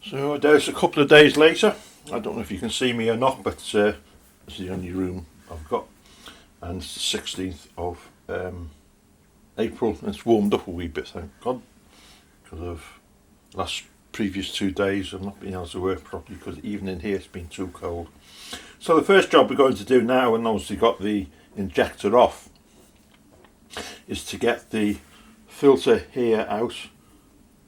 So there's a couple of days later. I don't know if you can see me or not, but this is the only room I've got, and it's the 16th of April, and it's warmed up a wee bit, thank God, because of previous 2 days I've not been able to work properly because even in here it's been too cold. So the first job we're going to do now, and obviously got the injector off, is to get the filter here out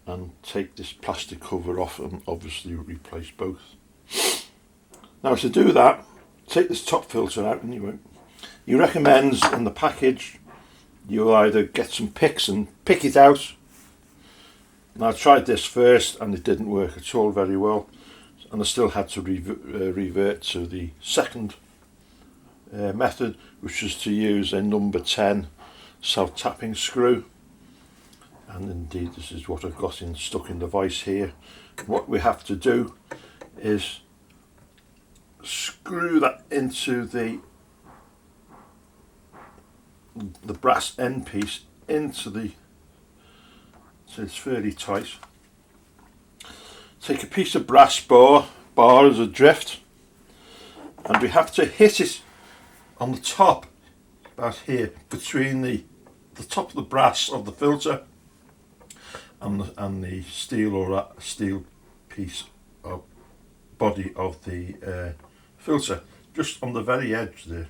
and take this plastic cover off and obviously replace both. Now to do that, take this top filter out, and he recommends in the package you'll either get some picks and pick it out. Now I tried this first and it didn't work at all very well, and I still had to revert to the second method, which is to use a number 10 self-tapping screw. And indeed this is what I've got stuck in the vise here. What we have to do is screw that into the brass end piece into the, so it's fairly tight. Take a piece of brass bar as a drift, and we have to hit it on the top, about here, between the top of the brass of the filter and the steel, or that steel piece of body of the filter, just on the very edge there,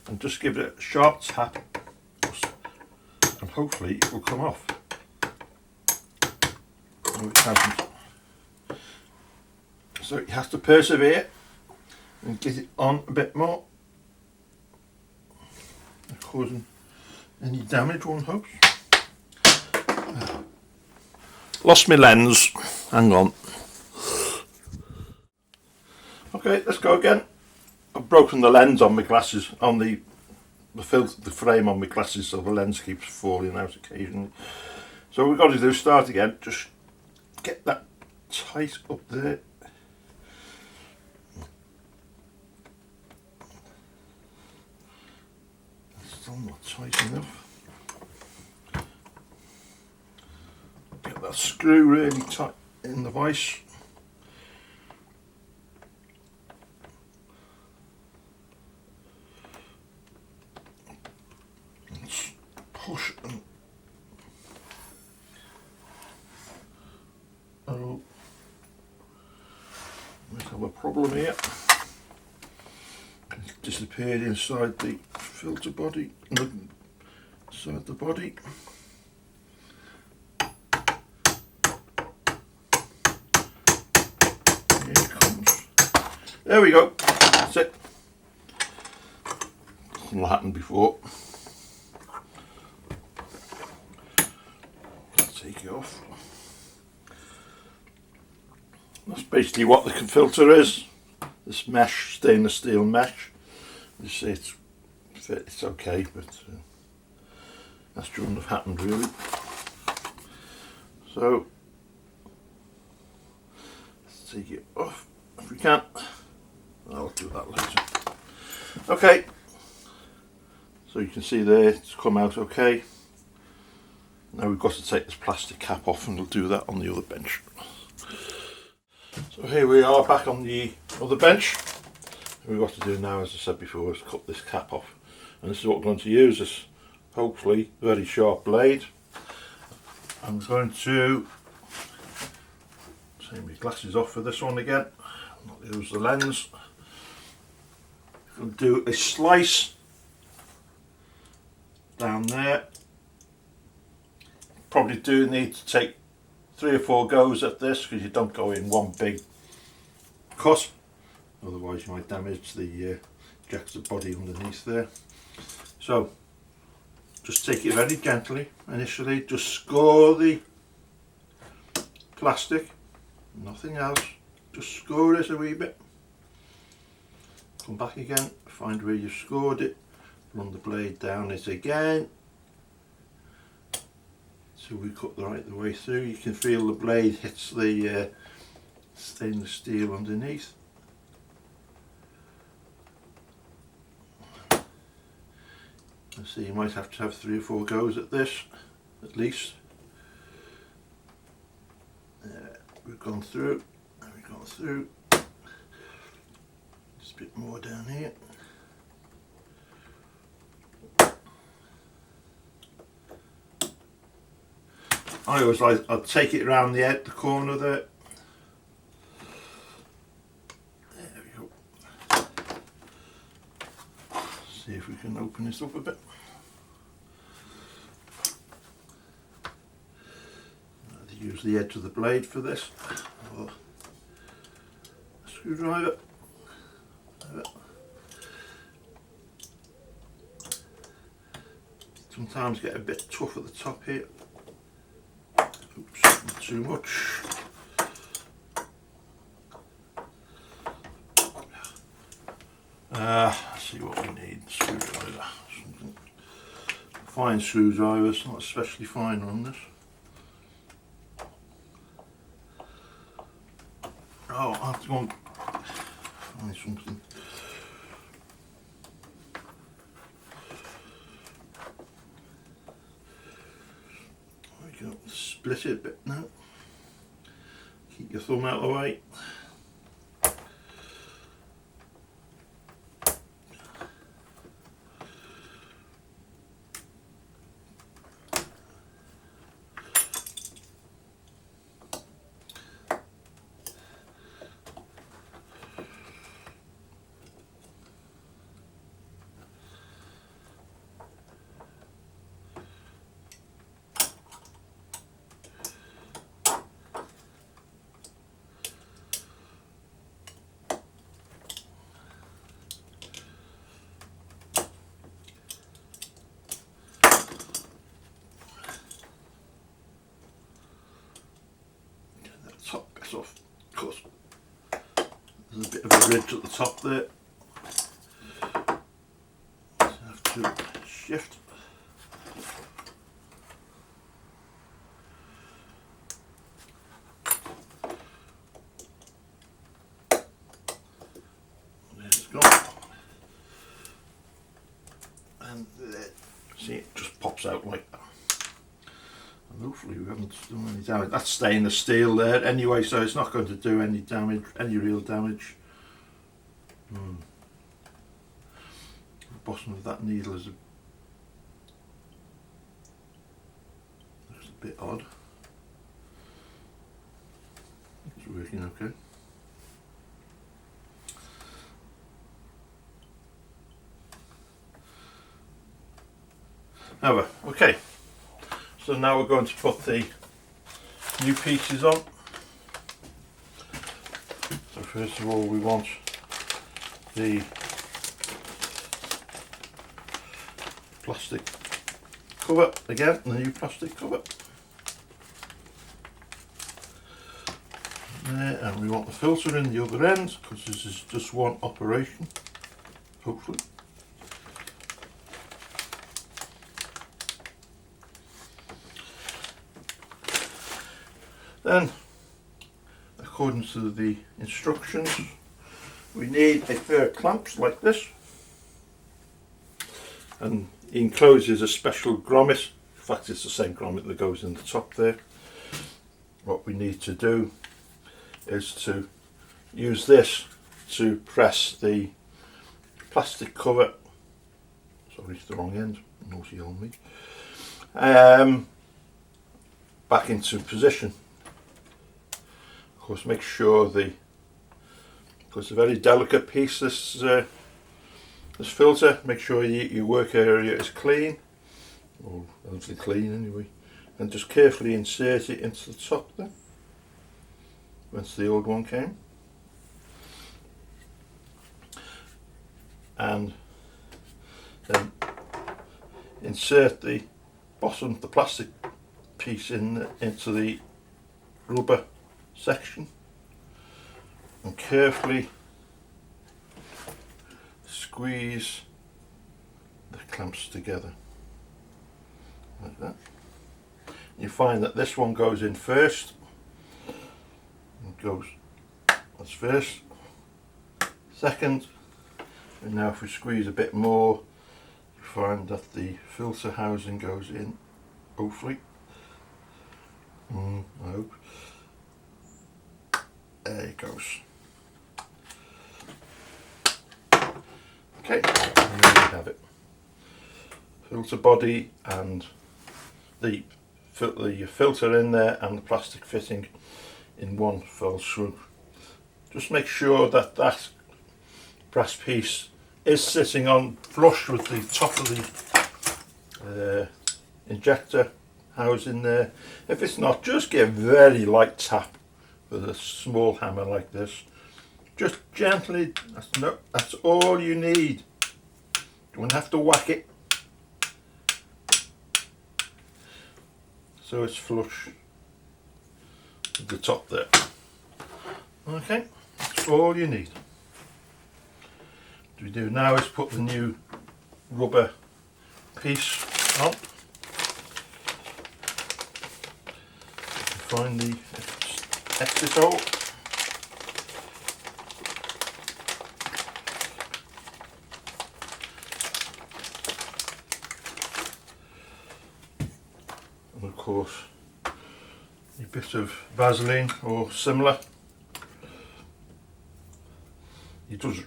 and just give it a sharp tap and hopefully it will come off. No, it hasn't. So you have to persevere and get it on a bit more, not causing any damage, one hopes. Lost my lens, hang on. Okay, let's go again. I've broken the lens on my glasses, on the frame on my glasses, so the lens keeps falling out occasionally. So what we've got to do is start again, just get that tight up there. Still not tight enough. Get that screw really tight in the vise. Let's push and we have a problem here. It's disappeared inside the filter body, inside the body. Here it comes. There we go. That's it. Nothing happened before. Let's take it off. That's basically what the filter is. This mesh, stainless steel mesh. You see it's okay, but that shouldn't have happened really. So let's take it off if we can. I'll do that later. Okay, so you can see there it's come out okay. Now we've got to take this plastic cap off, and we'll do that on the other bench. So here we are back on the other bench. What we've got to do now, as I said before, is cut this cap off, and this is what we're going to use, this hopefully very sharp blade. I'm going to take my glasses off for this one again, not use the lens. I'll do a slice down there. Probably do need to take 3 or 4 goes at this, because you don't go in one big cut, otherwise you might damage the injector body underneath there. So just take it very gently initially, just score the plastic, nothing else, just score it a wee bit, come back again, find where you scored it, run the blade down it again So we cut right the way through. You can feel the blade hits the stainless steel underneath. And so you might have to have 3 or 4 goes at this, at least. We've gone through, and we've gone through. Just a bit more down here. I always like, I'll take it around the edge, the corner there. There we go. See if we can open this up a bit. I'll use the edge of the blade for this, or a screwdriver. Sometimes get a bit tough at the top here. Oops, not too much. Let's see what we need. Screwdriver. Something. Fine screwdrivers, not especially fine on this. Oh, I have to go and find something. There we go. Split it a bit now. Keep your thumb out of the way. Top bit off, of course. There's a bit of a ridge at the top there. So I have to shift. There it's gone. And there, see, it just pops out like that. And hopefully we haven't done any damage. That's stainless steel there anyway, so it's not going to do any damage, any real damage. The bottom of that needle is looks a bit odd. It's working okay. However, okay. So now we're going to put the new pieces on. So first of all we want the plastic cover, again the new plastic cover. There, and we want the filter in the other end because this is just one operation, hopefully. Then, according to the instructions, we need a pair of clamps like this, and enclosed is a special grommet. In fact, it's the same grommet that goes in the top there. What we need to do is to use this to press the plastic cover, sorry it's the wrong end, naughty on me, back into position. Of course, make sure because it's a very delicate piece, this filter, make sure your work area is clean, or relatively clean anyway, and just carefully insert it into the top there, whence the old one came. And then insert the bottom, the plastic piece into the rubber section, and carefully squeeze the clamps together like that. you find that this one goes in first. It goes, that's first, second, and now if we squeeze a bit more, you find that the filter housing goes in, hopefully. I hope. There it goes. Okay, and there we have it. Filter body and the filter in there and the plastic fitting in one fell swoop. Just make sure that that brass piece is sitting on flush with the top of the injector housing there. If it's not, just give a very light tap with a small hammer like this. Just gently, that's all you need. You won't have to whack it. So it's flush with the top there. Okay, that's all you need. What we do now is put the new rubber piece on. Find the exit hole. And of course a bit of Vaseline or similar. He does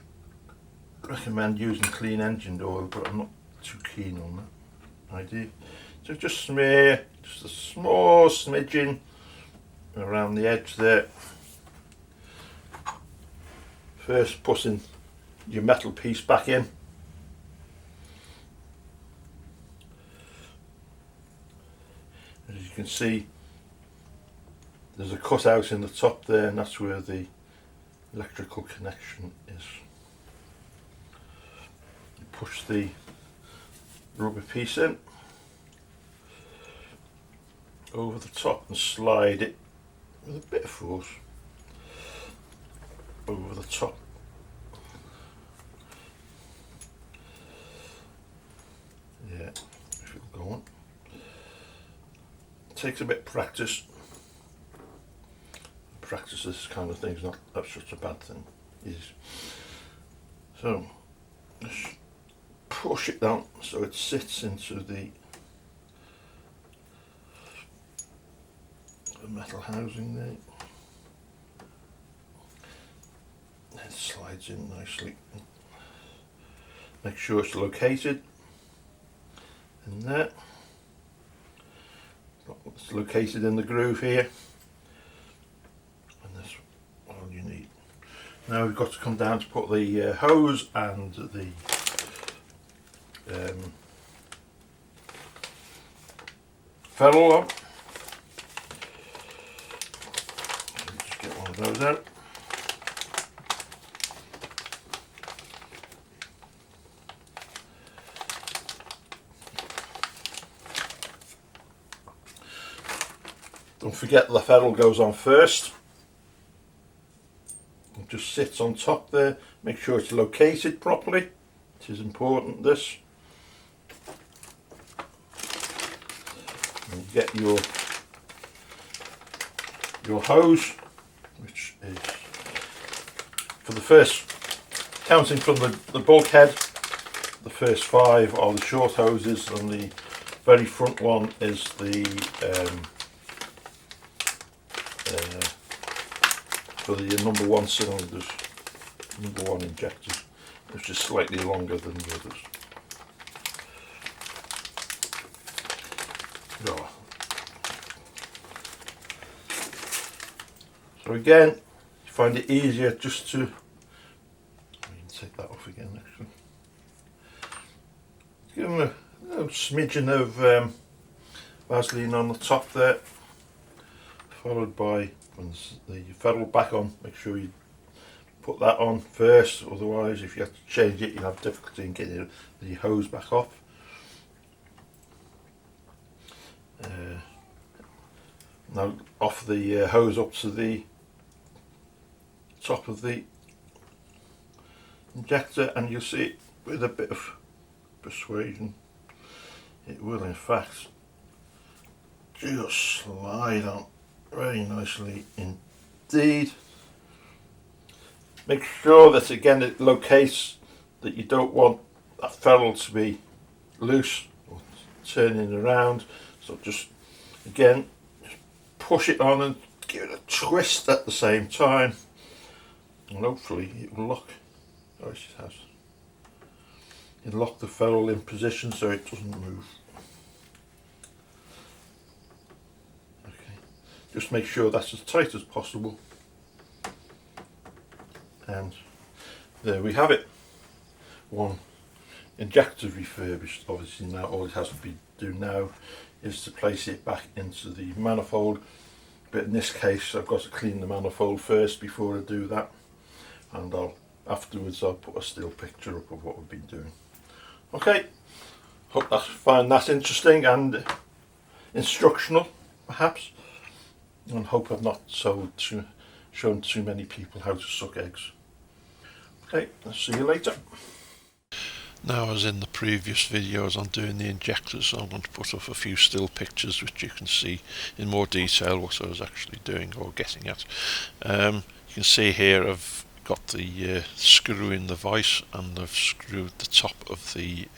recommend using clean engine oil, but I'm not too keen on that idea. So just smear just a small smidgen around the edge there. First putting your metal piece back in. As you can see, there's a cutout in the top there, and that's where the electrical connection is. You push the rubber piece in over the top and slide it with a bit of force over the top. Yeah, if it'll go on. It takes a bit of practice. Practice this kind of thing is not such a bad thing. So just push it down so it sits into the metal housing there. It slides in nicely. Make sure it's located in there. It's located in the groove here. And that's all you need. Now we've got to come down to put the hose and the ferrule on. Just get one of those out. Don't forget the ferrule goes on first. It just sits on top there. Make sure it's located properly. It is important, this. And get your hose, which is for the first, counting from the bulkhead, the first 5 are the short hoses, and the very front one is the for the number 1 cylinders, number 1 injectors, which is slightly longer than the others. Oh. So again, you find it easier just to, take that off again actually. Give them a smidgen of Vaseline on the top there, followed by the ferrule back on. Make sure you put that on first, otherwise if you have to change it you'll have difficulty in getting the hose back off. Now off the hose up to the top of the injector, and you'll see with a bit of persuasion it will in fact just slide on very nicely indeed. Make sure that again it locates that you don't want that ferrule to be loose or turning around, so just again just push it on and give it a twist at the same time, and hopefully it will lock. Oh, it has. You lock the ferrule in position so it doesn't move. Okay, just make sure that's as tight as possible, and there we have it. One injector refurbished. Obviously now all it has to do now is to place it back into the manifold, but in this case I've got to clean the manifold first before I do that, and afterwards I'll put a still picture up of what we've been doing. Okay, hope you find that interesting and instructional perhaps, and hope I've not shown too many people how to suck eggs. Okay, I'll see you later. Now, as in the previous videos on doing the injectors, I'm going to put up a few still pictures which you can see in more detail what I was actually doing or getting at. You can see here I've got the screw in the vise, and I've screwed the top of the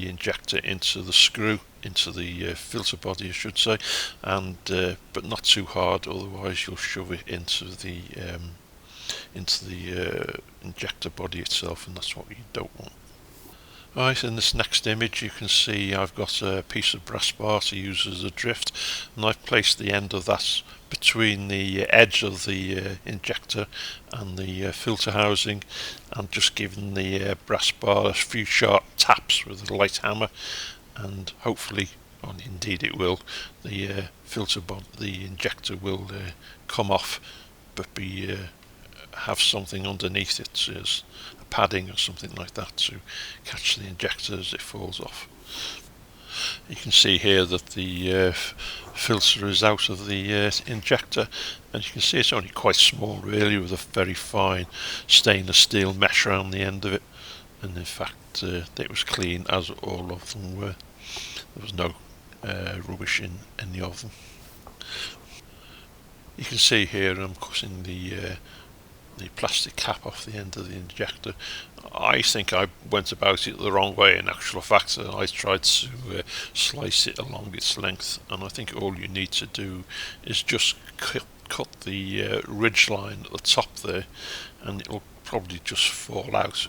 injector into the screw, into the filter body I should say, and but not too hard, otherwise you'll shove it into the injector body itself, and that's what you don't want. Right, in this next image you can see I've got a piece of brass bar to use as a drift, and I've placed the end of that between the edge of the injector and the filter housing, and just given the brass bar a few sharp taps with a light hammer, and hopefully, and indeed it will, the the injector will come off, but have something underneath it as a padding or something like that to catch the injector as it falls off. You can see here that the filter is out of the injector, and you can see it's only quite small really, with a very fine stainless steel mesh around the end of it, and in fact it was clean as all of them were. There was no rubbish in any of them. You can see here I'm cutting the plastic cap off the end of the injector. I think I went about it the wrong way in actual fact. I tried to slice it along its length, and I think all you need to do is just cut the ridge line at the top there, and it'll probably just fall out.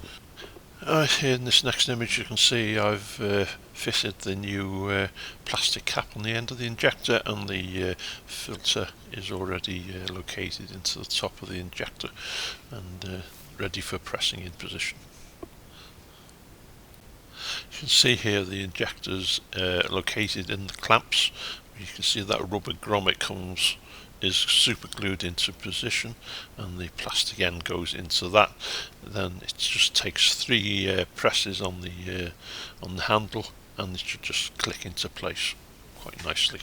Here in this next image you can see I've fitted the new plastic cap on the end of the injector, and the filter is already located into the top of the injector and ready for pressing in position. You can see here the injector's located in the clamps. You can see that rubber grommet is super glued into position, and the plastic end goes into that. Then it just takes 3 presses on the handle, and it should just click into place quite nicely.